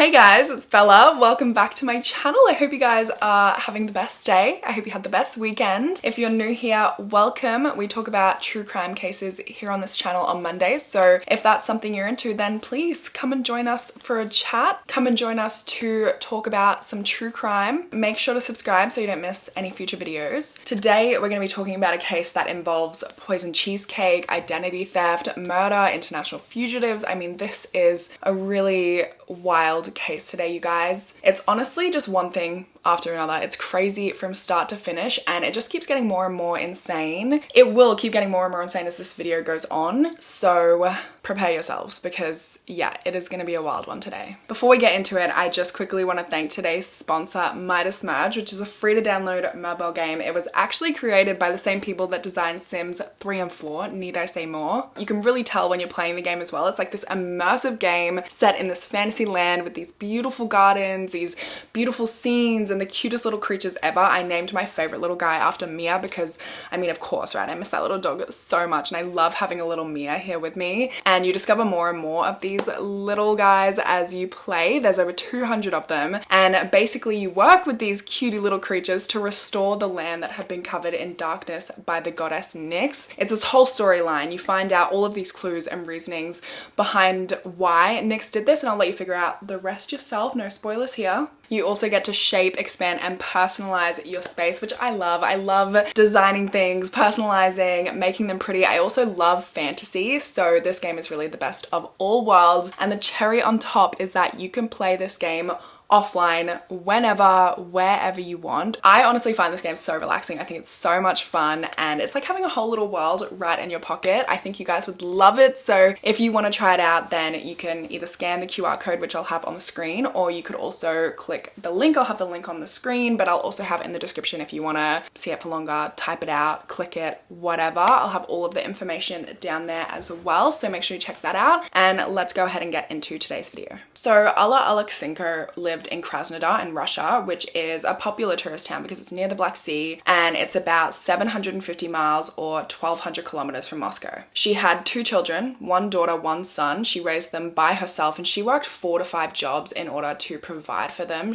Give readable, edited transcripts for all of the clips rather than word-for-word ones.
Hey guys, it's Bella. Welcome back to my channel. I hope you guys are having the best day. I hope you had the best weekend. If you're new here, welcome. We talk about true crime cases here on this channel on Mondays. So if that's something you're into, then please come and join us for a chat. Come and join us to talk about some true crime. Make sure to subscribe so you don't miss any future videos. Today, we're going to be talking about a case that involves poison cheesecake, identity theft, murder, international fugitives. I mean, this is a really wild case today, you guys. It's honestly just one thing after another. It's crazy from start to finish, and it just keeps getting more and more insane. It will keep getting more and more insane as this video goes on, so prepare yourselves because yeah, it is going to be a wild one today. Before we get into it, I just quickly want to thank today's sponsor, Midas Merge, which is a free to download mobile game. It was actually created by the same people that designed Sims 3 and 4, need I say more? You can really tell when you're playing the game as well. It's like this immersive game set in this fantasy land with these beautiful gardens, these beautiful scenes, and the cutest little creatures ever. I named my favorite little guy after Mia because, I mean, of course, right? I miss that little dog so much, and I love having a little Mia here with me. And you discover more and more of these little guys as you play. There's over 200 of them, and basically you work with these cutie little creatures to restore the land that had been covered in darkness by the goddess Nyx. It's this whole storyline. You find out all of these clues and reasonings behind why Nyx did this, and I'll let you figure out the rest yourself. No spoilers here. You also get to shape, expand, and personalize your space, which I love. I love designing things, personalizing, making them pretty. I also love fantasy, so this game is really the best of all worlds. And the cherry on top is that you can play this game offline, whenever, wherever you want. I honestly find this game so relaxing. I think it's so much fun, and it's like having a whole little world right in your pocket. I think you guys would love it. So if you want to try it out, then you can either scan the QR code, which I'll have on the screen, or you could also click the link. I'll have the link on the screen, but I'll also have it in the description if you want to see it for longer, type it out, click it, whatever. I'll have all of the information down there as well, so make sure you check that out. And let's go ahead and get into today's video. So Alla Aleksenko lived in Krasnodar in Russia, which is a popular tourist town because it's near the Black Sea, and it's about 750 miles or 1,200 kilometers from Moscow. She had 2 children, 1 daughter, 1 son. She raised them by herself, and she worked 4 to 5 jobs in order to provide for them.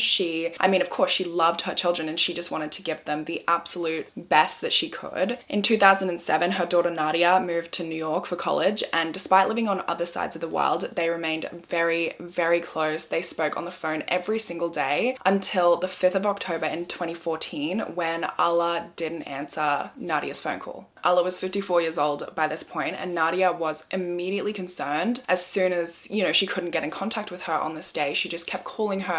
I mean, of course, she loved her children, and she just wanted to give them the absolute best that she could. In 2007, her daughter Nadia moved to New York for college, and despite living on other sides of the world, they remained very, very close. They spoke on the phone every single day until the 5th of October in 2014 when Alla didn't answer Nadia's phone call. Alla was 54 years old by this point, and Nadia was immediately concerned. As soon as, she couldn't get in contact with her on this day, she just kept calling her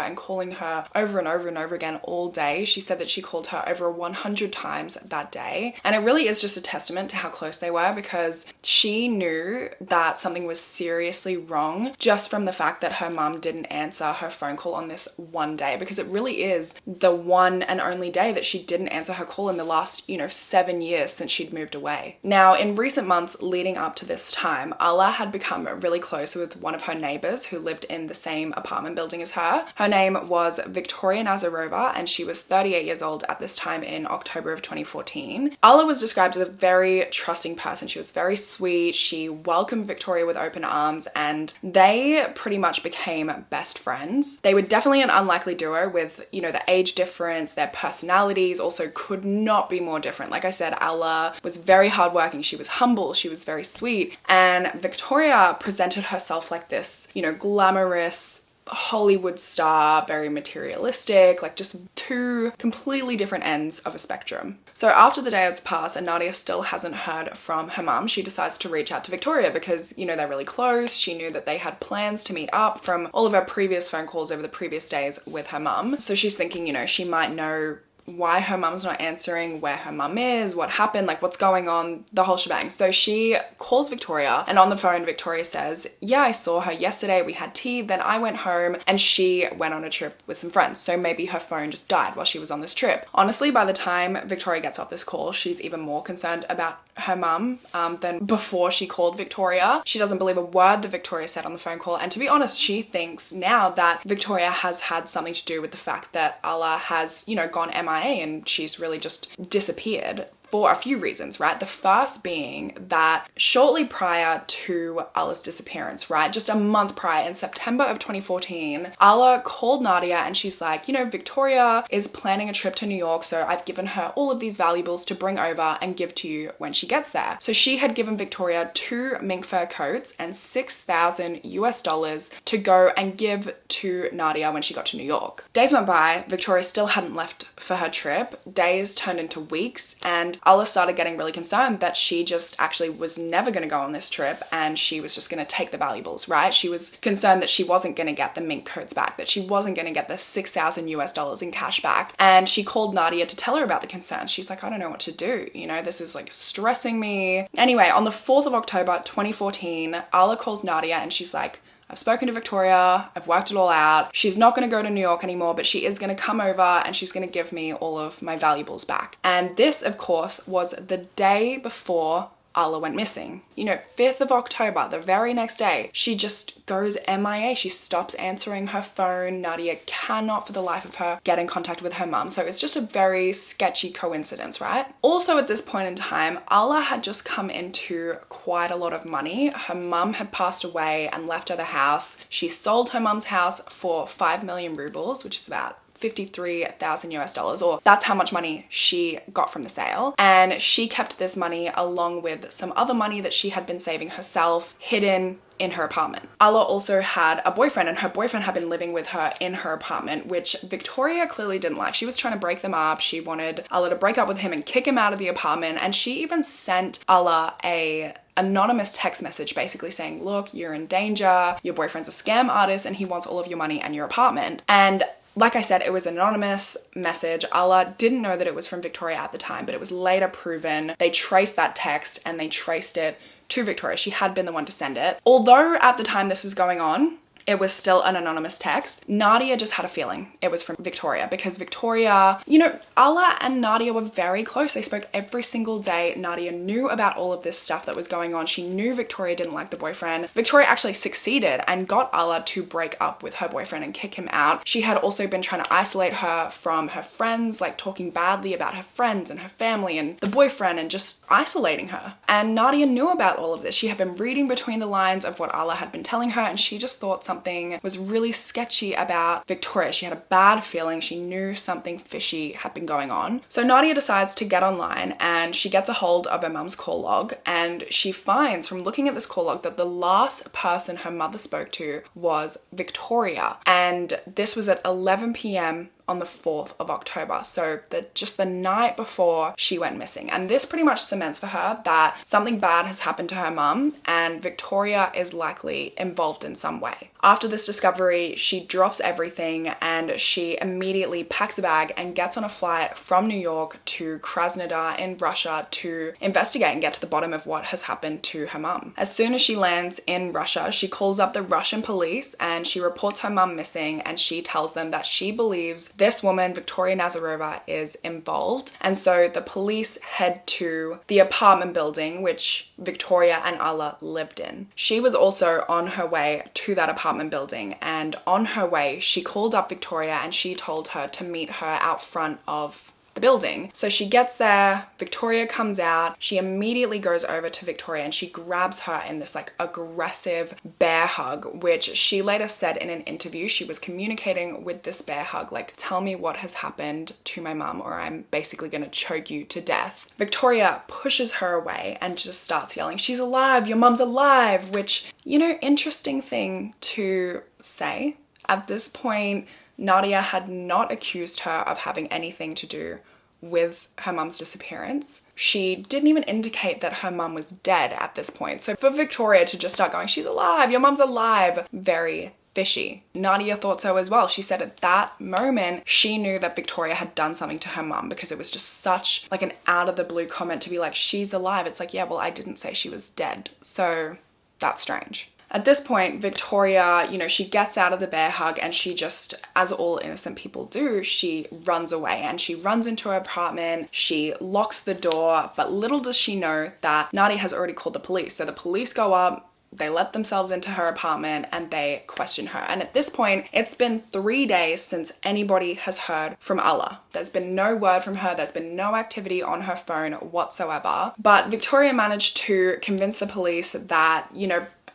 over and over and over again all day. She said that she called her over 100 times that day. And it really is just a testament to how close they were, because she knew that something was seriously wrong just from the fact that her mum didn't answer her phone call on this one day, because it really is the one and only day that she didn't answer her call in the last, 7 years since she'd moved away. Now, in recent months leading up to this time, Alla had become really close with one of her neighbors who lived in the same apartment building as her. Her name was Viktoria Nasyrova, and she was 38 years old at this time in October of 2014. Alla was described as a very trusting person. She was very sweet. She welcomed Viktoria with open arms, and they pretty much became best friends. They were definitely an unlikely duo with, the age difference. Their personalities also could not be more different. Like I said, Alla was very hardworking. She was humble. She was very sweet. And Viktoria presented herself like this, glamorous Hollywood star, very materialistic, like just 2 completely different ends of a spectrum. So after the day has passed and Nadia still hasn't heard from her mum, she decides to reach out to Viktoria because, they're really close. She knew that they had plans to meet up from all of her previous phone calls over the previous days with her mum. So she's thinking, she might know why her mum's not answering, where her mum is, what happened, like what's going on, the whole shebang. So she calls Viktoria, and on the phone, Viktoria says, yeah, I saw her yesterday, we had tea, then I went home and she went on a trip with some friends. So maybe her phone just died while she was on this trip. Honestly, by the time Viktoria gets off this call, she's even more concerned about her mum than before she called Viktoria. She doesn't believe a word that Viktoria said on the phone call, and to be honest, she thinks now that Viktoria has had something to do with the fact that Alla has, gone MIA and she's really just disappeared for a few reasons, right? The first being that shortly prior to Alla's disappearance, right, just a month prior in September of 2014, Alla called Nadia and she's like, you know, Victoria is planning a trip to New York, so I've given her all of these valuables to bring over and give to you when she gets there. So she had given Victoria 2 mink fur coats and $6,000 to go and give to Nadia when she got to New York. Days went by, Victoria still hadn't left for her trip. Days turned into weeks, and Alla started getting really concerned that she just actually was never going to go on this trip and she was just going to take the valuables, right? She was concerned that she wasn't going to get the mink coats back, that she wasn't going to get the $6,000 in cash back. And she called Nadia to tell her about the concerns. She's like, I don't know what to do. You know, this is like stressing me. Anyway, on the 4th of October, 2014, Alla calls Nadia and she's like, I've spoken to Victoria, I've worked it all out. She's not going to go to New York anymore, but she is going to come over and she's going to give me all of my valuables back. And this, of course, was the day before Alla went missing. You know, 5th of October, the very next day, she just goes MIA. She stops answering her phone. Nadia cannot for the life of her get in contact with her mum. So it's just a very sketchy coincidence, right? Also at this point in time, Alla had just come into quite a lot of money. Her mum had passed away and left her the house. She sold her mum's house for 5 million rubles, which is about $53,000, or that's how much money she got from the sale. And she kept this money along with some other money that she had been saving herself hidden in her apartment. Alla also had a boyfriend, and her boyfriend had been living with her in her apartment, which Victoria clearly didn't like. She was trying to break them up. She wanted Alla to break up with him and kick him out of the apartment. And she even sent Alla a anonymous text message basically saying, look, you're in danger. Your boyfriend's a scam artist and he wants all of your money and your apartment. And like I said, it was an anonymous message. Alla didn't know that it was from Victoria at the time, but it was later proven. They traced that text and they traced it to Victoria. She had been the one to send it. Although at the time this was going on, it was still an anonymous text. Nadia just had a feeling it was from Victoria because Victoria, you know, Alla and Nadia were very close. They spoke every single day. Nadia knew about all of this stuff that was going on. She knew Victoria didn't like the boyfriend. Victoria actually succeeded and got Alla to break up with her boyfriend and kick him out. She had also been trying to isolate her from her friends, like talking badly about her friends and her family and the boyfriend and just isolating her. And Nadia knew about all of this. She had been reading between the lines of what Alla had been telling her, and she just thought something was really sketchy about Victoria. She had a bad feeling. She knew something fishy had been going on. So Nadia decides to get online and she gets a hold of her mum's call log, and she finds from looking at this call log that the last person her mother spoke to was Victoria. And this was at 11 p.m. on the 4th of October. So just the night before she went missing. And this pretty much cements for her that something bad has happened to her mum and Victoria is likely involved in some way. After this discovery, she drops everything and she immediately packs a bag and gets on a flight from New York to Krasnodar in Russia to investigate and get to the bottom of what has happened to her mum. As soon as she lands in Russia, she calls up the Russian police and she reports her mum missing, and she tells them that she believes this woman, Viktoria Nasyrova, is involved. And so the police head to the apartment building which Victoria and Alla lived in. She was also on her way to that apartment building, and on her way she called up Victoria and she told her to meet her out front of the building. So she gets there, Victoria comes out, she immediately goes over to Victoria and she grabs her in this like aggressive bear hug, which she later said in an interview she was communicating with this bear hug like, tell me what has happened to my mum or I'm basically gonna choke you to death. Victoria pushes her away and just starts yelling, she's alive, your mum's alive, which, you know, interesting thing to say. At this point, Nadia had not accused her of having anything to do with her mum's disappearance. She didn't even indicate that her mum was dead at this point. So for Victoria to just start going, she's alive, your mum's alive, very fishy. Nadia thought so as well. She said at that moment, she knew that Victoria had done something to her mum because it was just such like an out of the blue comment to be like, she's alive. It's like, yeah, well, I didn't say she was dead. So that's strange. At this point, Victoria, you know, she gets out of the bear hug and she just, as all innocent people do, she runs away and she runs into her apartment, she locks the door, but little does she know that Nadia has already called the police. So the police go up, They let themselves into her apartment and they questioned her. And at this point, it's been 3 days since anybody has heard from Allah. There's been no word from her. There's been no activity on her phone whatsoever. But Viktoria managed to convince the police that,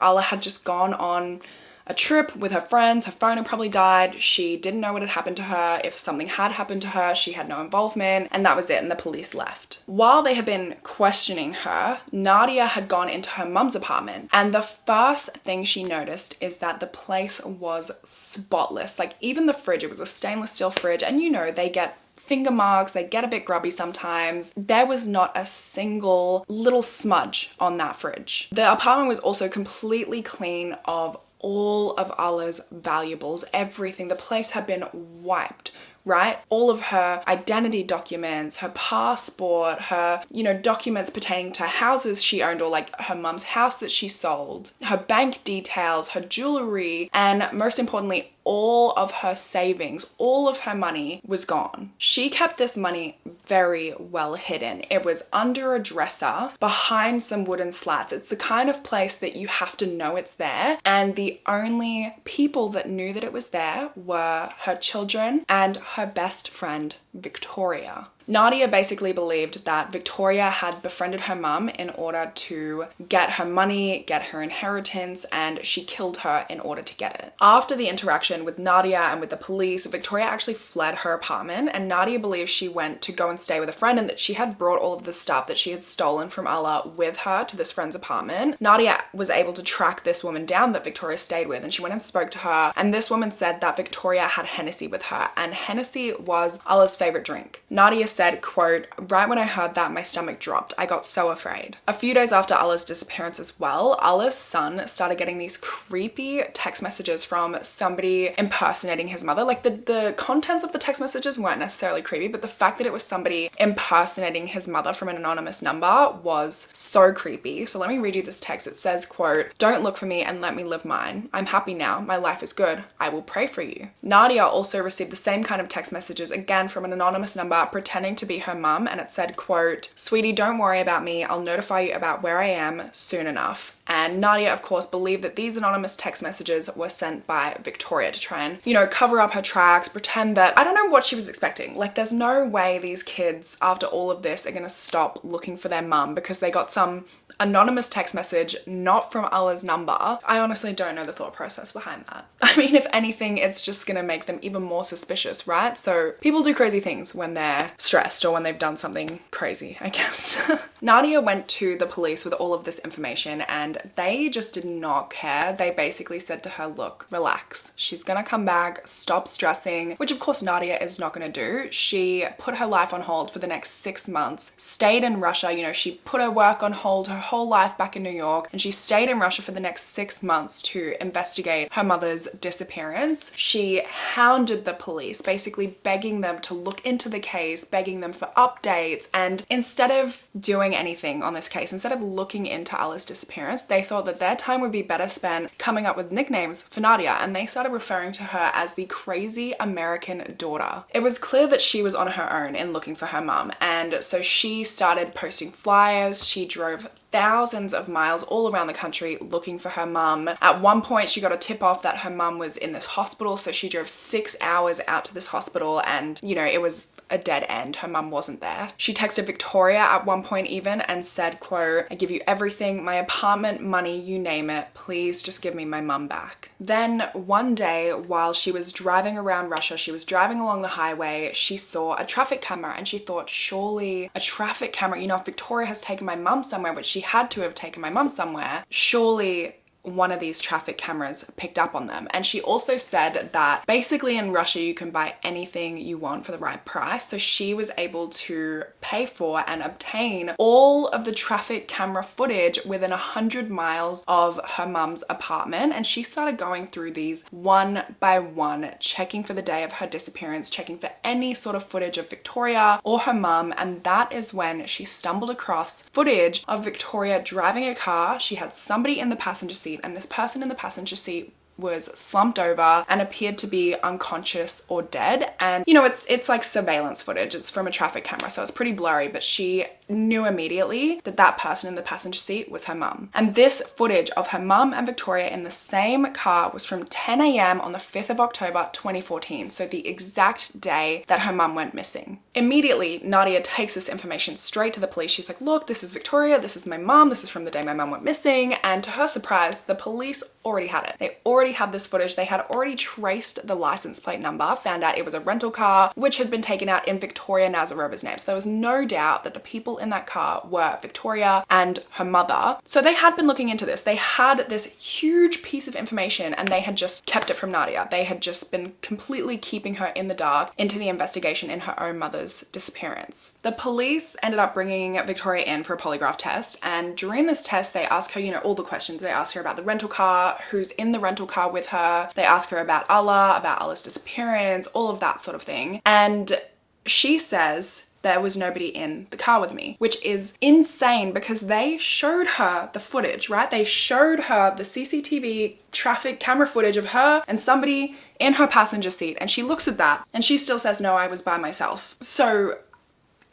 Allah had just gone on a trip with her friends. Her phone had probably died. She didn't know what had happened to her. If something had happened to her, she had no involvement, and that was it, and the police left. While they had been questioning her, Nadia had gone into her mum's apartment, and the first thing she noticed is that the place was spotless. Like, even the fridge, it was a stainless steel fridge, and they get finger marks, they get a bit grubby sometimes. There was not a single little smudge on that fridge. The apartment was also completely clean of all of Allah's valuables, everything. The place had been wiped, right? All of her identity documents, her passport, her, documents pertaining to houses she owned, or like her mum's house that she sold, her bank details, her jewelry, and most importantly, all of her savings, all of her money was gone. She kept this money very well hidden. It was under a dresser behind some wooden slats. It's the kind of place that you have to know it's there. And the only people that knew that it was there were her children and her best friend, Viktoria. Nadia basically believed that Viktoria had befriended her mum in order to get her money, get her inheritance, and she killed her in order to get it. After the interaction with Nadia and with the police, Viktoria actually fled her apartment, and Nadia believes she went to go and stay with a friend and that she had brought all of the stuff that she had stolen from Allah with her to this friend's apartment. Nadia was able to track this woman down that Viktoria stayed with, and she went and spoke to her, and this woman said that Viktoria had Hennessy with her, and Hennessy was Allah's favorite drink. Nadia said, quote, "Right when I heard that, my stomach dropped. I got so afraid." A few days after Allah's disappearance as well, Allah's son started getting these creepy text messages from somebody impersonating his mother. Like, the contents of the text messages weren't necessarily creepy, but the fact that it was somebody impersonating his mother from an anonymous number was so creepy. So let me read you this text. It says, quote, "Don't look for me and let me live mine. I'm happy now. My life is good. I will pray for you." Nadia also received the same kind of text messages, again from an anonymous number pretending to be her mum, and it said, quote, "Sweetie, don't worry about me. I'll notify you about where I am soon enough." And Nadia, of course, believed that these anonymous text messages were sent by Viktoria to try and, cover up her tracks, pretend that, I don't know what she was expecting. Like, there's no way these kids, after all of this, are gonna stop looking for their mum because they got some anonymous text message not from Allah's number. I honestly don't know the thought process behind that. I mean, if anything, it's just gonna make them even more suspicious, right? So people do crazy things when they're stressed or when they've done something crazy, I guess. Nadia went to the police with all of this information and they just did not care. They basically said to her, look, relax. She's gonna come back, stop stressing, which of course Nadia is not gonna do. She put her life on hold for the next 6 months, stayed in Russia, she put her work on hold, her whole life back in New York, and she stayed in Russia for the next 6 months to investigate her mother's disappearance. She hounded the police, basically begging them to look into the case, begging them for updates, and instead of doing anything on this case, instead of looking into Allah's disappearance, they thought that their time would be better spent coming up with nicknames for Nadia, and they started referring to her as the crazy American daughter. It was clear that she was on her own in looking for her mum, and so she started posting flyers. She drove thousands of miles all around the country looking for her mum. At one point, she got a tip off that her mum was in this hospital, so she drove 6 hours out to this hospital and, it was a dead end. Her mum wasn't there. She texted Viktoria at one point even and said, quote, "I give you everything, my apartment, money, you name it. Please just give me my mum back." Then one day while she was driving around Russia, she was driving along the highway, she saw a traffic camera and she thought, surely a traffic camera, if Viktoria has taken my mum somewhere, which she had to have taken my mum somewhere, surely one of these traffic cameras picked up on them. And she also said that basically in Russia you can buy anything you want for the right price. So she was able to pay for and obtain all of the traffic camera footage within 100 miles of her mum's apartment. And she started going through these one by one, checking for the day of her disappearance, checking for any sort of footage of Viktoria or her mum. And that is when she stumbled across footage of Viktoria driving a car. She had somebody in the passenger seat, and this person in the passenger seat was slumped over and appeared to be unconscious or dead. And you know, it's like surveillance footage. It's from a traffic camera, so it's pretty blurry, but she knew immediately that that person in the passenger seat was her mum. And this footage of her mum and Viktoria in the same car was from 10 a.m. on the 5th of October 2014, so the exact day that her mum went missing. Immediately, Nadia takes this information straight to the police. She's like, look, this is Viktoria, this is my mum, this is from the day my mum went missing. And to her surprise, the police already had it. They already had this footage. They had already traced the license plate number, found out it was a rental car, which had been taken out in Viktoria Nasyrova's name. So there was no doubt that the people in that car were Viktoria and her mother. So they had been looking into this. They had this huge piece of information and they had just kept it from Nadia. They had just been completely keeping her in the dark into the investigation in her own mother's disappearance. The police ended up bringing Viktoria in for a polygraph test, and during this test they ask her, you know, all the questions. They ask her about the rental car, who's in the rental car with her. They ask her about Allah's disappearance, all of that sort of thing. And she says, there was nobody in the car with me, which is insane because they showed her the footage, right? They showed her the CCTV traffic camera footage of her and somebody in her passenger seat, and she looks at that and she still says, no, I was by myself. So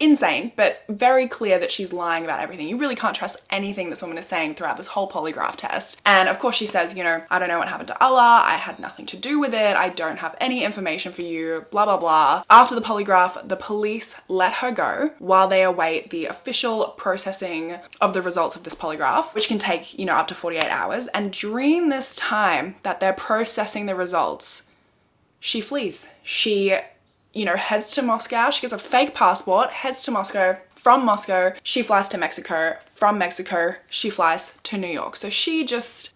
insane, but very clear that she's lying about everything. You really can't trust anything this woman is saying throughout this whole polygraph test. And of course she says, you know, I don't know what happened to Allah. I had nothing to do with it. I don't have any information for you, blah, blah, blah. After the polygraph, the police let her go while they await the official processing of the results of this polygraph, which can take, you know, up to 48 hours. And during this time that they're processing the results, she flees. She, you know, heads to Moscow. She gets a fake passport, heads to Moscow. From Moscow, she flies to Mexico. From Mexico, she flies to New York. So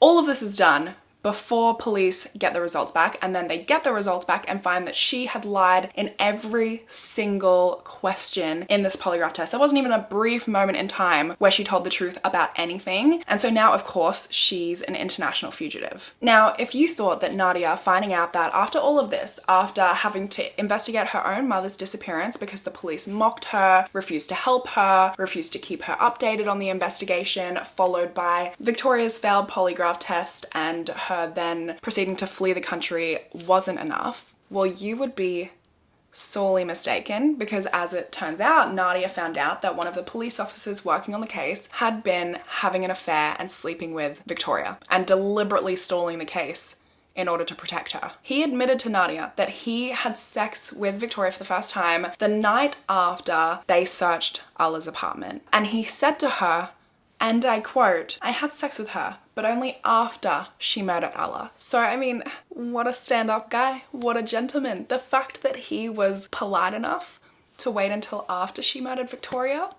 all of this is done before police get the results back, and then they get the results back and find that she had lied in every single question in this polygraph test. There wasn't even a brief moment in time where she told the truth about anything. And so now, of course, she's an international fugitive. Now, if you thought that Nadia, finding out that after all of this, after having to investigate her own mother's disappearance because the police mocked her, refused to help her, refused to keep her updated on the investigation, followed by Viktoria's failed polygraph test and her then proceeding to flee the country, wasn't enough, well, you would be sorely mistaken, because as it turns out, Nadia found out that one of the police officers working on the case had been having an affair and sleeping with Viktoria and deliberately stalling the case in order to protect her. He admitted to Nadia that he had sex with Viktoria for the first time the night after they searched Allah's apartment. And he said to her, and I quote, I had sex with her, but only after she murdered Allah. So, I mean, what a stand-up guy, what a gentleman. The fact that he was polite enough to wait until after she murdered Viktoria,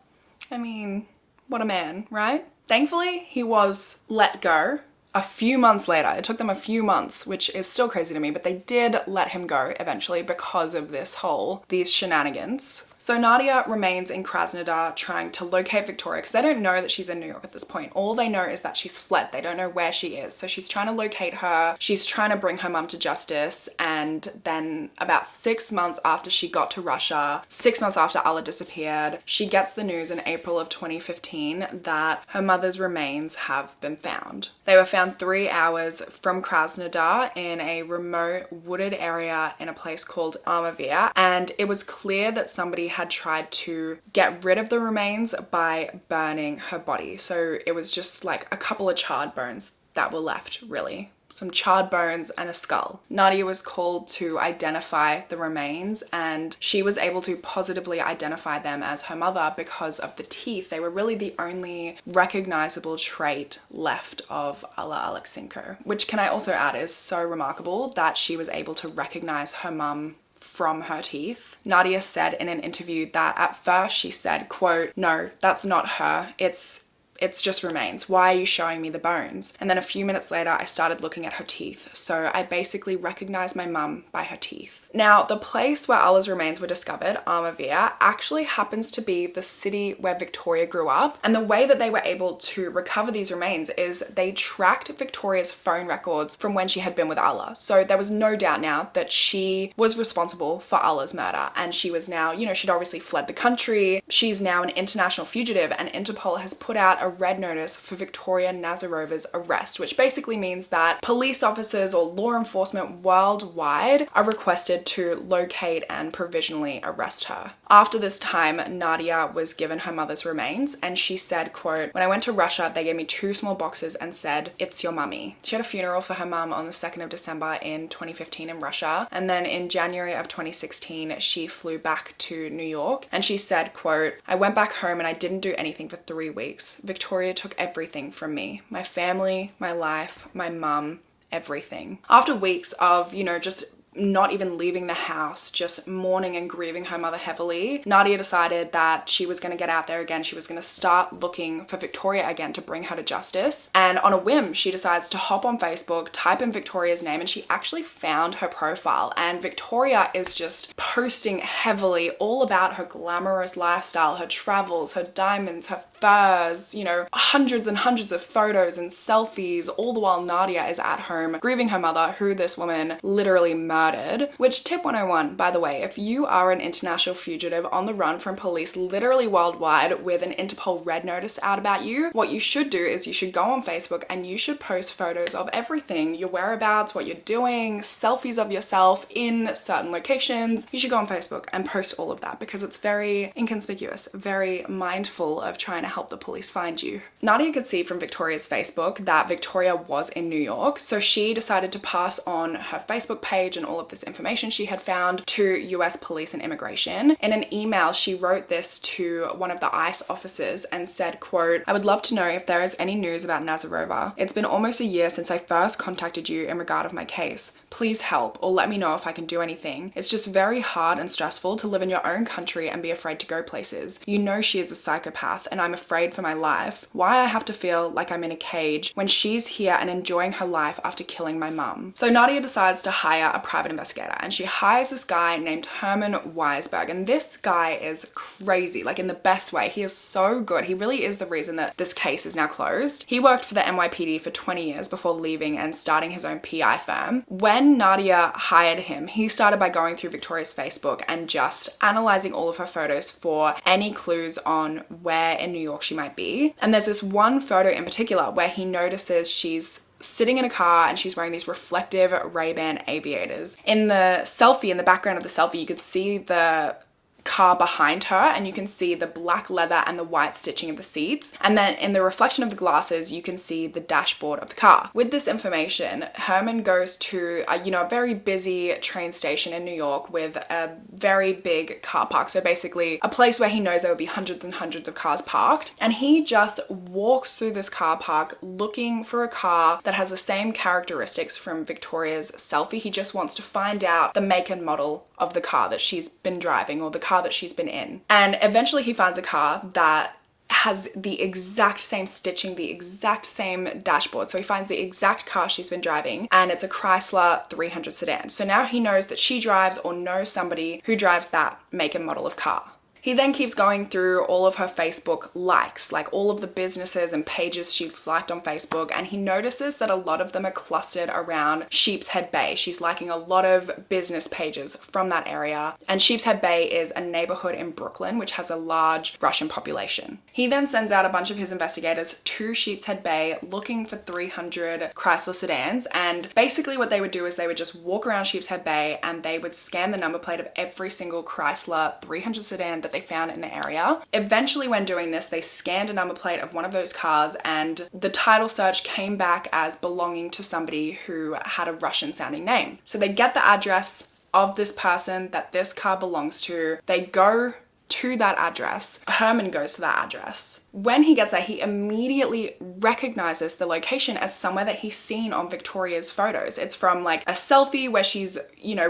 I mean, what a man, right? Thankfully, he was let go a few months later. It took them a few months, which is still crazy to me, but they did let him go eventually because of these shenanigans. So Nadia remains in Krasnodar trying to locate Viktoria because they don't know that she's in New York at this point. All they know is that she's fled. They don't know where she is. So she's trying to locate her. She's trying to bring her mum to justice. And then about 6 months after she got to Russia, 6 months after Allah disappeared, she gets the news in April of 2015 that her mother's remains have been found. They were found 3 hours from Krasnodar in a remote wooded area in a place called Armavir. And it was clear that somebody had tried to get rid of the remains by burning her body. So it was just like a couple of charred bones that were left, really. Some charred bones and a skull. Nadia was called to identify the remains, and she was able to positively identify them as her mother because of the teeth. They were really the only recognizable trait left of Alla Alexenko, which, can I also add, is so remarkable that she was able to recognize her mum from her teeth. Nadia said in an interview that at first she said, quote, no, that's not her. It's just remains. Why are you showing me the bones? And then a few minutes later, I started looking at her teeth. So I basically recognized my mum by her teeth. Now, the place where Alla's remains were discovered, Armavir, actually happens to be the city where Viktoria grew up. And the way that they were able to recover these remains is they tracked Victoria's phone records from when she had been with Alla. So there was no doubt now that she was responsible for Alla's murder. And she was now, she'd obviously fled the country. She's now an international fugitive, and Interpol has put out a red notice for Viktoria Nasyrova's arrest, which basically means that police officers or law enforcement worldwide are requested to locate and provisionally arrest her. After this time, Nadia was given her mother's remains, and she said, quote, "When I went to Russia, they gave me 2 small boxes and said, 'It's your mummy.'" She had a funeral for her mum on the 2nd of December in 2015 in Russia, and then in January of 2016, she flew back to New York, and she said, quote, "I went back home and I didn't do anything for 3 weeks. Victoria took everything from me. My family, my life, my mum, everything." After weeks of, just not even leaving the house, just mourning and grieving her mother heavily, Nadia decided that she was going to get out there again. She was going to start looking for Victoria again to bring her to justice. And on a whim, she decides to hop on Facebook, type in Victoria's name, and she actually found her profile. And Victoria is just posting heavily all about her glamorous lifestyle, her travels, her diamonds, her furs, hundreds and hundreds of photos and selfies, all the while Nadia is at home grieving her mother, who this woman literally murdered. Which, tip 101, by the way, if you are an international fugitive on the run from police literally worldwide with an Interpol red notice out about you, what you should do is you should go on Facebook and you should post photos of everything, your whereabouts, what you're doing, selfies of yourself in certain locations. You should go on Facebook and post all of that because it's very inconspicuous, very mindful of trying to help the police find you. Nadia could see from Victoria's Facebook that Victoria was in New York, so she decided to pass on her Facebook page and all of this information she had found to US police and immigration. In an email, she wrote this to one of the ICE officers and said, quote, "I would love to know if there is any news about Nasyrova. It's been almost a year since I first contacted you in regard of my case. Please help or let me know if I can do anything. It's just very hard and stressful to live in your own country and be afraid to go places. You know she is a psychopath and I'm afraid for my life. Why I have to feel like I'm in a cage when she's here and enjoying her life after killing my mum." So Nadia decides to hire a private investigator, and she hires this guy named Herman Weisberg, and this guy is crazy, like in the best way. He is so good. He really is the reason that this case is now closed. He worked for the NYPD for 20 years before leaving and starting his own PI firm. When Nadia hired him, he started by going through Victoria's Facebook and just analyzing all of her photos for any clues on where in New York she might be. And there's this one photo in particular where he notices she's sitting in a car and she's wearing these reflective Ray-Ban aviators. In the selfie, in the background of the selfie, you could see the car behind her and you can see the black leather and the white stitching of the seats, and then in the reflection of the glasses you can see the dashboard of the car. With this information, Herman goes to a very busy train station in New York with a very big car park, so basically a place where he knows there would be hundreds and hundreds of cars parked, and he just walks through this car park looking for a car that has the same characteristics from Victoria's selfie. He just wants to find out the make and model of the car that she's been driving or the car that she's been in. And eventually he finds a car that has the exact same stitching, the exact same dashboard. So he finds the exact car she's been driving, and it's a Chrysler 300 sedan. So now he knows that she drives or knows somebody who drives that make and model of car. He then keeps going through all of her Facebook likes, like all of the businesses and pages she's liked on Facebook, and he notices that a lot of them are clustered around Sheepshead Bay. She's liking a lot of business pages from that area, and Sheepshead Bay is a neighborhood in Brooklyn which has a large Russian population. He then sends out a bunch of his investigators to Sheepshead Bay looking for 300 Chrysler sedans, and basically what they would do is they would just walk around Sheepshead Bay and they would scan the number plate of every single Chrysler 300 sedan that they found in the area. Eventually, when doing this, they scanned a number plate of one of those cars, and the title search came back as belonging to somebody who had a Russian sounding name. So they get the address of this person that this car belongs to. They go to that address. Herman goes to that address. When he gets there, he immediately recognizes the location as somewhere that he's seen on Victoria's photos. It's from like a selfie where she's,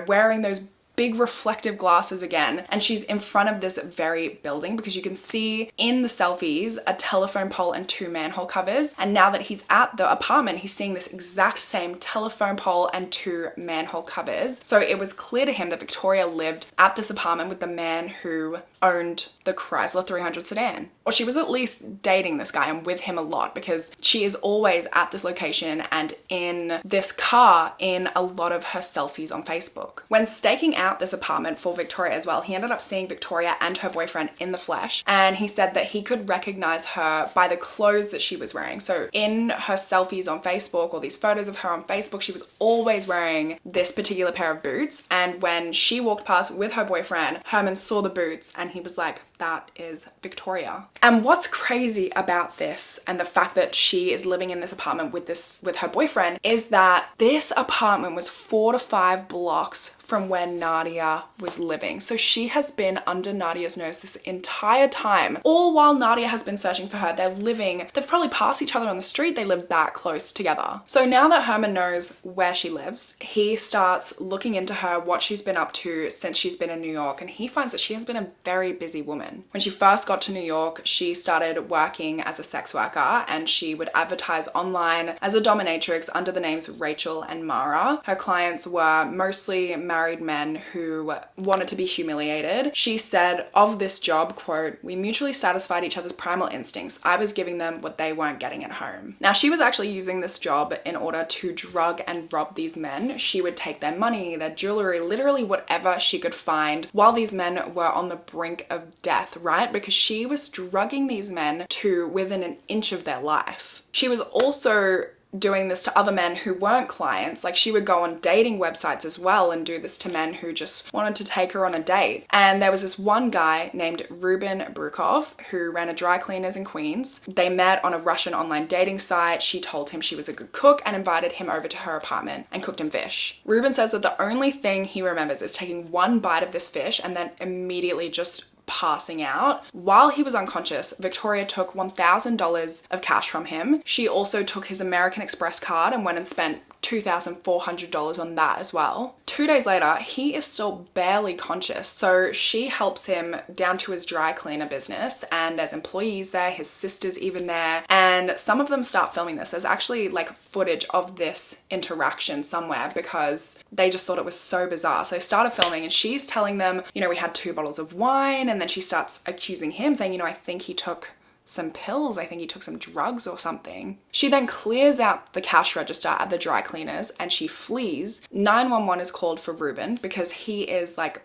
wearing those big reflective glasses again, and she's in front of this very building because you can see in the selfies a telephone pole and 2 manhole covers. And now that he's at the apartment, he's seeing this exact same telephone pole and 2 manhole covers. So it was clear to him that Viktoria lived at this apartment with the man who owned the Chrysler 300 sedan. Or she was at least dating this guy and with him a lot, because she is always at this location and in this car in a lot of her selfies on Facebook. When staking out this apartment for Viktoria as well, he ended up seeing Viktoria and her boyfriend in the flesh, and he said that he could recognize her by the clothes that she was wearing. So in her selfies on Facebook, or these photos of her on Facebook, she was always wearing this particular pair of boots, and when she walked past with her boyfriend, Herman saw the boots and he was like, that is Viktoria. And what's crazy about this and the fact that she is living in this apartment with her boyfriend is that this apartment was 4 to 5 blocks from where Nadia was living. So she has been under Nadia's nose this entire time, all while Nadia has been searching for her. They've probably passed each other on the street. They live that close together. So now that Herman knows where she lives, he starts looking into her, what she's been up to since she's been in New York, and he finds that she has been a very busy woman. When she first got to New York, she started working as a sex worker, and she would advertise online as a dominatrix under the names Rachel and Mara. Her clients were mostly married men who wanted to be humiliated. She said of this job, quote, "We mutually satisfied each other's primal instincts. I was giving them what they weren't getting at home." Now, she was actually using this job in order to drug and rob these men. She would take their money, their jewelry, literally whatever she could find while these men were on the brink of death, right? Because she was drugging these men to within an inch of their life. She was also doing this to other men who weren't clients. Like, she would go on dating websites as well and do this to men who just wanted to take her on a date. And there was this one guy named Ruben Brukov who ran a dry cleaners in Queens. They met on a Russian online dating site. She told him she was a good cook and invited him over to her apartment and cooked him fish. Ruben says that the only thing he remembers is taking one bite of this fish and then immediately just passing out. While he was unconscious, Viktoria took $1,000 of cash from him. She also took his American Express card and went and spent $2,400 on that as well. 2 days later, he is still barely conscious, so she helps him down to his dry cleaner business, and there's employees there, his sister's even there, and some of them start filming this. There's actually like footage of this interaction somewhere because they just thought it was so bizarre. So they started filming, and she's telling them, we had 2 bottles of wine, and then she starts accusing him, saying, I think he took some pills, I think he took some drugs or something. She then clears out the cash register at the dry cleaners and she flees. 911 is called for Ruben because he is like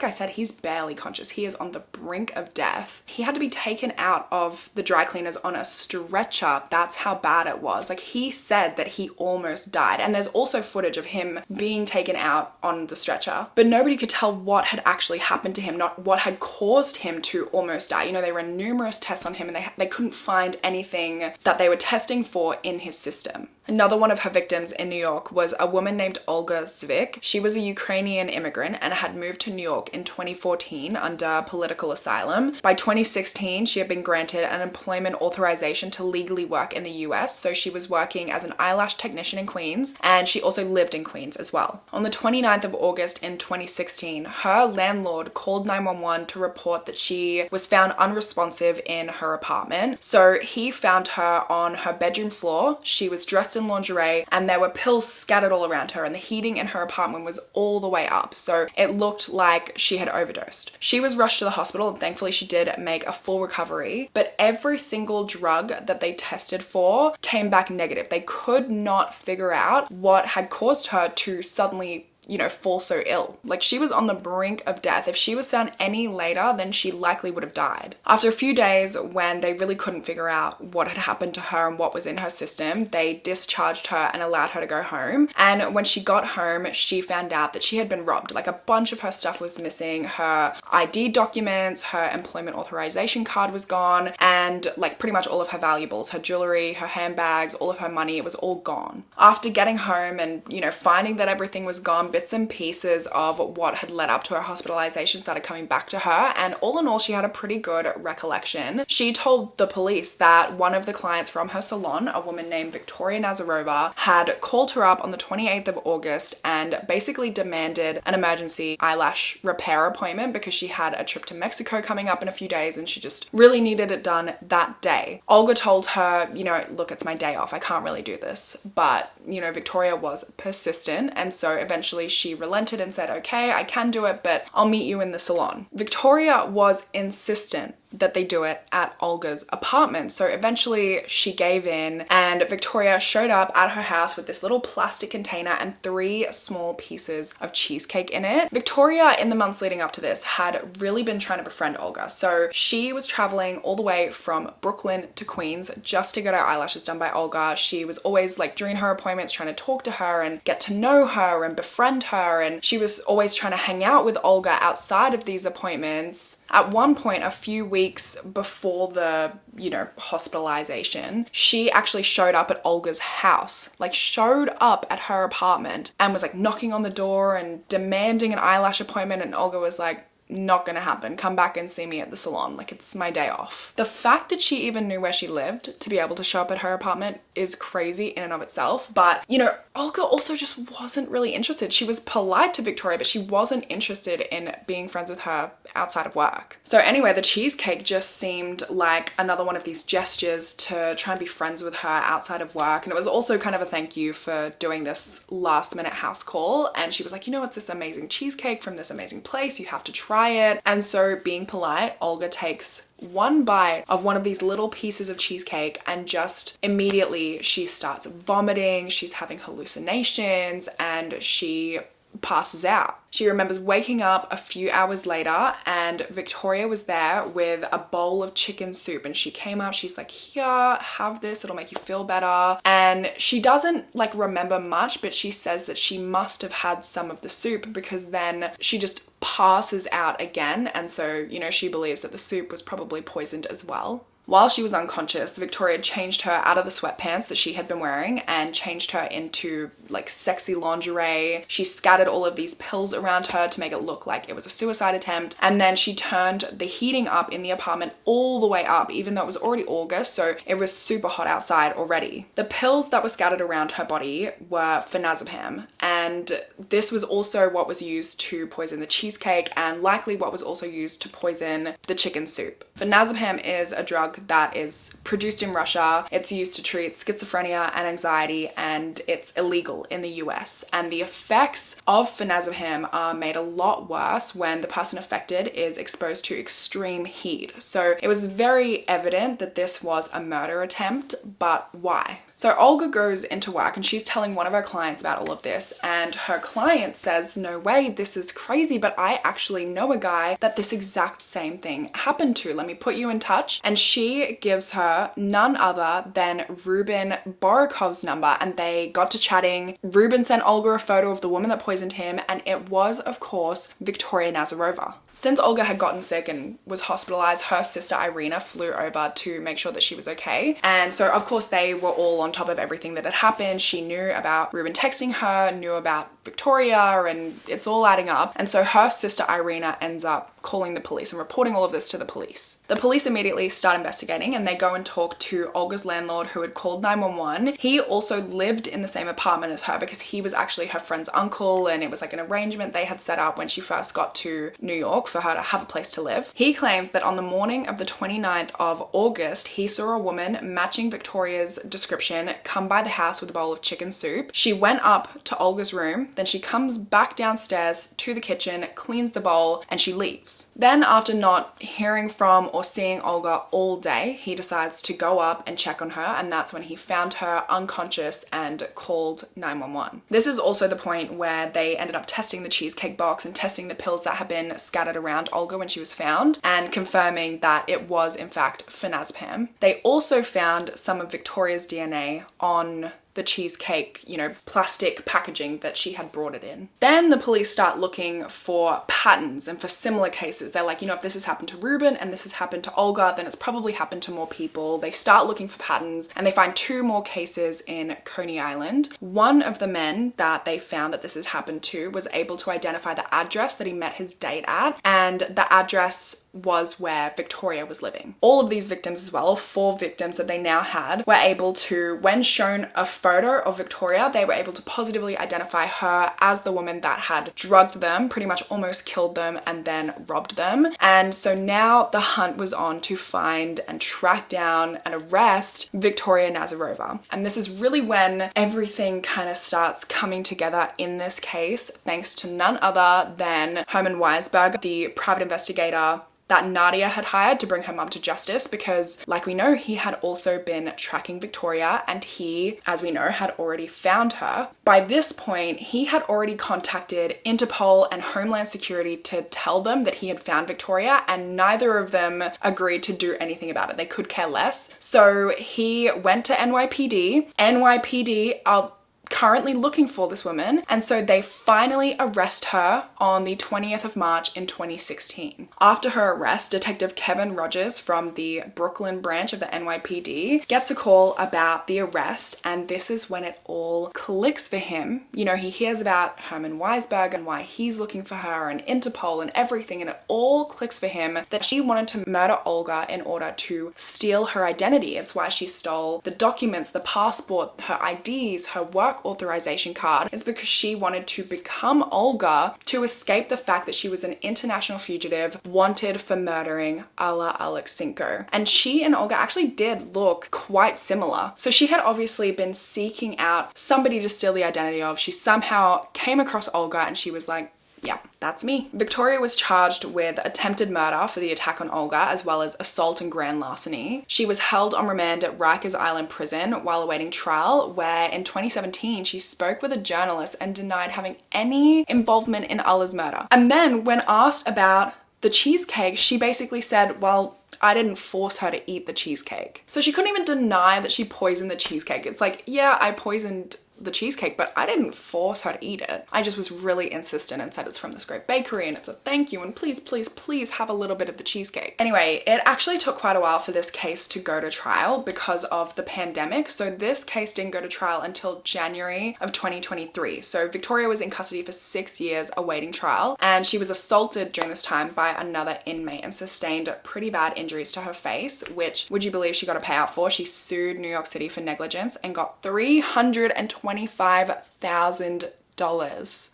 I said, he's barely conscious. He is on the brink of death. He had to be taken out of the dry cleaners on a stretcher. That's how bad it was. Like, he said that he almost died. And there's also footage of him being taken out on the stretcher, but nobody could tell what had actually happened to him, not what had caused him to almost die. There were numerous tests on him and they couldn't find anything that they were testing for in his system. Another one of her victims in New York was a woman named Olga Zvik. She was a Ukrainian immigrant and had moved to New York in 2014 under political asylum. By 2016, she had been granted an employment authorization to legally work in the US, so she was working as an eyelash technician in Queens, and she also lived in Queens as well. On the 29th of August in 2016, her landlord called 911 to report that she was found unresponsive in her apartment. So he found her on her bedroom floor. She was dressed in lingerie and there were pills scattered all around her, and the heating in her apartment was all the way up, so it looked like she had overdosed. She was rushed to the hospital and thankfully she did make a full recovery, but every single drug that they tested for came back negative. They could not figure out what had caused her to suddenly fall so ill. Like, she was on the brink of death. If she was found any later, then she likely would have died. After a few days, when they really couldn't figure out what had happened to her and what was in her system, they discharged her and allowed her to go home. And when she got home, she found out that she had been robbed. Like, a bunch of her stuff was missing. Her ID documents, her employment authorization card was gone, and like pretty much all of her valuables, her jewelry, her handbags, all of her money, it was all gone. After getting home and, finding that everything was gone, bits and pieces of what had led up to her hospitalization started coming back to her, and all in all, she had a pretty good recollection. She told the police that one of the clients from her salon, a woman named Viktoria Nasyrova, had called her up on the 28th of August and basically demanded an emergency eyelash repair appointment because she had a trip to Mexico coming up in a few days and she just really needed it done that day. Olga told her, you know, look, it's my day off, I can't really do this. But, you know, Viktoria was persistent, and so eventually she relented and said, okay, I can do it, but I'll meet you in the salon. Viktoria was insistent that they do it at Olga's apartment. So eventually she gave in, and Viktoria showed up at her house with this little plastic container and 3 small pieces of cheesecake in it. Viktoria, in the months leading up to this, had really been trying to befriend Olga. So she was traveling all the way from Brooklyn to Queens just to get her eyelashes done by Olga. She was always, like, during her appointments trying to talk to her and get to know her and befriend her, and she was always trying to hang out with Olga outside of these appointments. At one point, a few weeks before the, you know, hospitalization, she actually showed up at Olga's house, like showed up at her apartment and was like knocking on the door and demanding an eyelash appointment, and Olga was like, not gonna happen. Come back and see me at the salon. Like, it's my day off. The fact that she even knew where she lived to be able to show up at her apartment is crazy in and of itself. But, you know, Olga also just wasn't really interested. She was polite to Viktoria, but she wasn't interested in being friends with her outside of work. So anyway, the cheesecake just seemed like another one of these gestures to try and be friends with her outside of work. And it was also kind of a thank you for doing this last minute house call. And she was like, you know, it's this amazing cheesecake from this amazing place. You have to try it. And so, being polite, Olga takes one bite of one of these little pieces of cheesecake and just immediately she starts vomiting, she's having hallucinations, and she passes out. She remembers waking up a few hours later and Viktoria was there with a bowl of chicken soup, and she came up, she's like, here, have this, it'll make you feel better. And she doesn't like remember much, but she says that she must have had some of the soup because then she just passes out again. And so, you know, she believes that the soup was probably poisoned as well. While she was unconscious, Viktoria changed her out of the sweatpants that she had been wearing and changed her into like sexy lingerie. She scattered all of these pills around her to make it look like it was a suicide attempt. And then she turned the heating up in the apartment all the way up, even though it was already August, so it was super hot outside already. The pills that were scattered around her body were phenazepam, and this was also what was used to poison the cheesecake and likely what was also used to poison the chicken soup. Phenazepam is a drug that is produced in Russia. It's used to treat schizophrenia and anxiety, and it's illegal in the US. And the effects of phenazepam are made a lot worse when the person affected is exposed to extreme heat. So it was very evident that this was a murder attempt, but why? So Olga goes into work and she's telling one of her clients about all of this, and her client says, no way, this is crazy, but I actually know a guy that this exact same thing happened to. Let me put you in touch. And she gives her none other than Ruben Borokov's number, and they got to chatting. Ruben sent Olga a photo of the woman that poisoned him, and it was, of course, Viktoria Nasyrova. Since Olga had gotten sick and was hospitalized, her sister Irina flew over to make sure that she was okay. And so, of course, they were all on top of everything that had happened. She knew about Ruben texting her, knew about Viktoria, and it's all adding up. And so her sister Irina ends up calling the police and reporting all of this to the police. The police immediately start investigating, and they go and talk to Olga's landlord who had called 911. He also lived in the same apartment as her because he was actually her friend's uncle, and it was like an arrangement they had set up when she first got to New York for her to have a place to live. He claims that on the morning of the 29th of August, he saw a woman matching Viktoria's description come by the house with a bowl of chicken soup. She went up to Olga's room, then she comes back downstairs to the kitchen, cleans the bowl, and she leaves. Then, after not hearing from or seeing Olga all day, he decides to go up and check on her, and that's when he found her unconscious and called 911. This is also the point where they ended up testing the cheesecake box and testing the pills that had been scattered around Olga when she was found, and confirming that it was in fact phenazepam. They also found some of Viktoria's DNA on the cheesecake, plastic packaging that she had brought it in. Then the police start looking for patterns and for similar cases. They're like, if this has happened to Ruben and this has happened to Olga, then it's probably happened to more people. They start looking for patterns and they find 2 more cases in Coney Island. One of the men that they found that this had happened to was able to identify the address that he met his date at, and the address was where Victoria was living. All of these victims as well, 4 victims that they now had, were able to, when shown a photo of Victoria, they were able to positively identify her as the woman that had drugged them, pretty much almost killed them, and then robbed them. And so now the hunt was on to find and track down and arrest Viktoria Nasyrova. And this is really when everything kind of starts coming together in this case, thanks to none other than Herman Weisberg, the private investigator that Nadia had hired to bring her mum to justice, because like we know, he had also been tracking Victoria and he, as we know, had already found her. By this point, he had already contacted Interpol and Homeland Security to tell them that he had found Victoria, and neither of them agreed to do anything about it. They could care less. So he went to NYPD. NYPD are currently looking for this woman, and so they finally arrest her on the 20th of March in 2016. After her arrest, Detective Kevin Rogers from the Brooklyn branch of the NYPD gets a call about the arrest, and this is when it all clicks for him. He hears about Herman Weisberg and why he's looking for her and Interpol and everything, and it all clicks for him that she wanted to murder Olga in order to steal her identity. It's why she stole the documents, the passport, her IDs, her work authorization card. Is because she wanted to become Olga to escape the fact that she was an international fugitive wanted for murdering Alla Alexenko. And she and Olga actually did look quite similar. So she had obviously been seeking out somebody to steal the identity of. She somehow came across Olga and she was like, yeah, that's me. Victoria was charged with attempted murder for the attack on Olga, as well as assault and grand larceny. She was held on remand at Rikers Island Prison while awaiting trial, where in 2017 she spoke with a journalist and denied having any involvement in Alla's murder. And then when asked about the cheesecake, she basically said, well, I didn't force her to eat the cheesecake. So she couldn't even deny that she poisoned the cheesecake. It's like, yeah, I poisoned the cheesecake, but I didn't force her to eat it. I just was really insistent and said it's from this great bakery and it's a thank you and please, please, please have a little bit of the cheesecake. Anyway, it actually took quite a while for this case to go to trial because of the pandemic. So this case didn't go to trial until January of 2023. So Victoria was in custody for 6 years awaiting trial, and she was assaulted during this time by another inmate and sustained pretty bad injuries to her face, which, would you believe, she got a payout for? She sued New York City for negligence and got $325,000.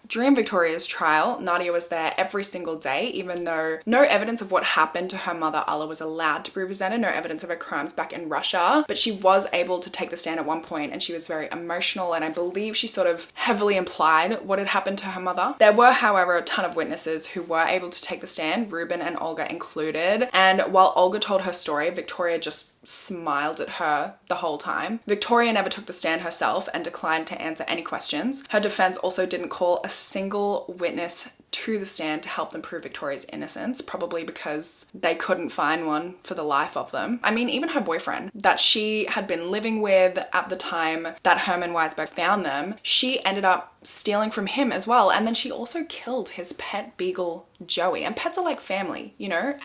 During Victoria's trial, Nadia was there every single day, even though no evidence of what happened to her mother Alla was allowed to be presented, no evidence of her crimes back in Russia, but she was able to take the stand at one point, and she was very emotional, and I believe she sort of heavily implied what had happened to her mother. There were, however, a ton of witnesses who were able to take the stand, Ruben and Olga included, and while Olga told her story, Victoria just smiled at her the whole time. Victoria never took the stand herself and declined to answer any questions. Her defense also didn't call a single witness to the stand to help them prove Victoria's innocence, probably because they couldn't find one for the life of them. I mean, even her boyfriend that she had been living with at the time that Herman Weisberg found them, she ended up stealing from him as well. And then she also killed his pet beagle, Joey. And pets are like family,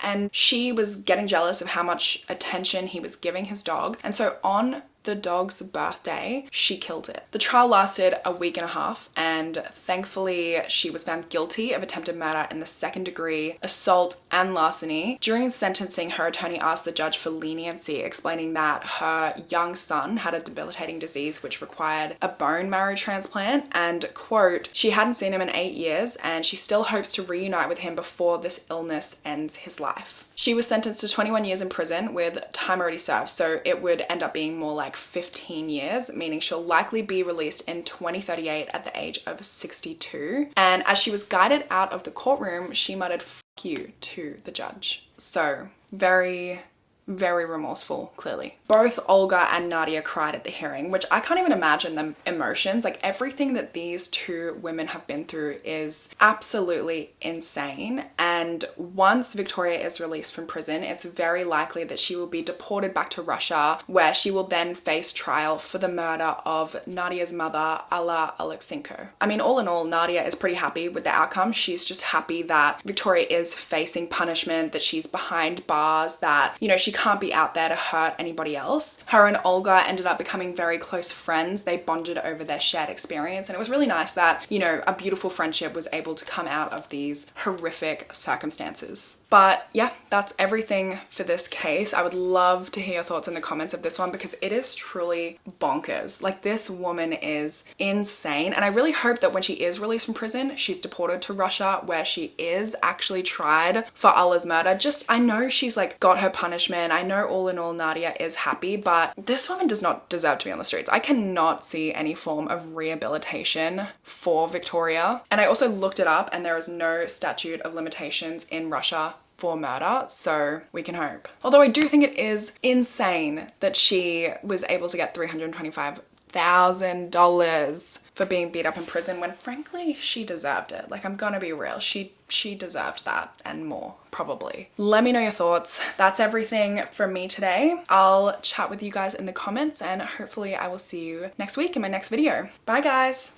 and she was getting jealous of how much attention he was giving his dog. And so on the dog's birthday, she killed it. The trial lasted a week and a half, and thankfully she was found guilty of attempted murder in the second degree, assault and larceny. During sentencing, her attorney asked the judge for leniency, explaining that her young son had a debilitating disease which required a bone marrow transplant, and quote, she hadn't seen him in 8 years and she still hopes to reunite with him before this illness ends his life. She was sentenced to 21 years in prison with time already served, so it would end up being more like 15 years, meaning she'll likely be released in 2038 at the age of 62. And as she was guided out of the courtroom, she muttered "F you" to the judge. So very remorseful, clearly. Both Olga and Nadia cried at the hearing, which I can't even imagine the emotions. Like, everything that these two women have been through is absolutely insane. And And once Victoria is released from prison, it's very likely that she will be deported back to Russia, where she will then face trial for the murder of Nadia's mother, Alla Alexenko. I mean, all in all, Nadia is pretty happy with the outcome. She's just happy that Victoria is facing punishment, that she's behind bars, that, you know, she can't be out there to hurt anybody else. Her and Olga ended up becoming very close friends. They bonded over their shared experience, and it was really nice that, you know, a beautiful friendship was able to come out of these horrific circumstances. But yeah, that's everything for this case. I would love to hear your thoughts in the comments of this one, because it is truly bonkers. Like, this woman is insane, and I really hope that when she is released from prison, she's deported to Russia, where she is actually tried for Alla's murder. I know she's like got her punishment. I know all in all Nadia is happy, but this woman does not deserve to be on the streets. I cannot see any form of rehabilitation for Victoria. And I also looked it up, and there is no statute of limitations in Russia for murder, so we can hope. Although I do think it is insane that she was able to get $325,000 for being beat up in prison, when frankly she deserved it. Like, I'm gonna be real, she deserved that and more, probably. Let me know your thoughts. That's everything from me today. I'll chat with you guys in the comments, and hopefully I will see you next week in my next video. Bye guys.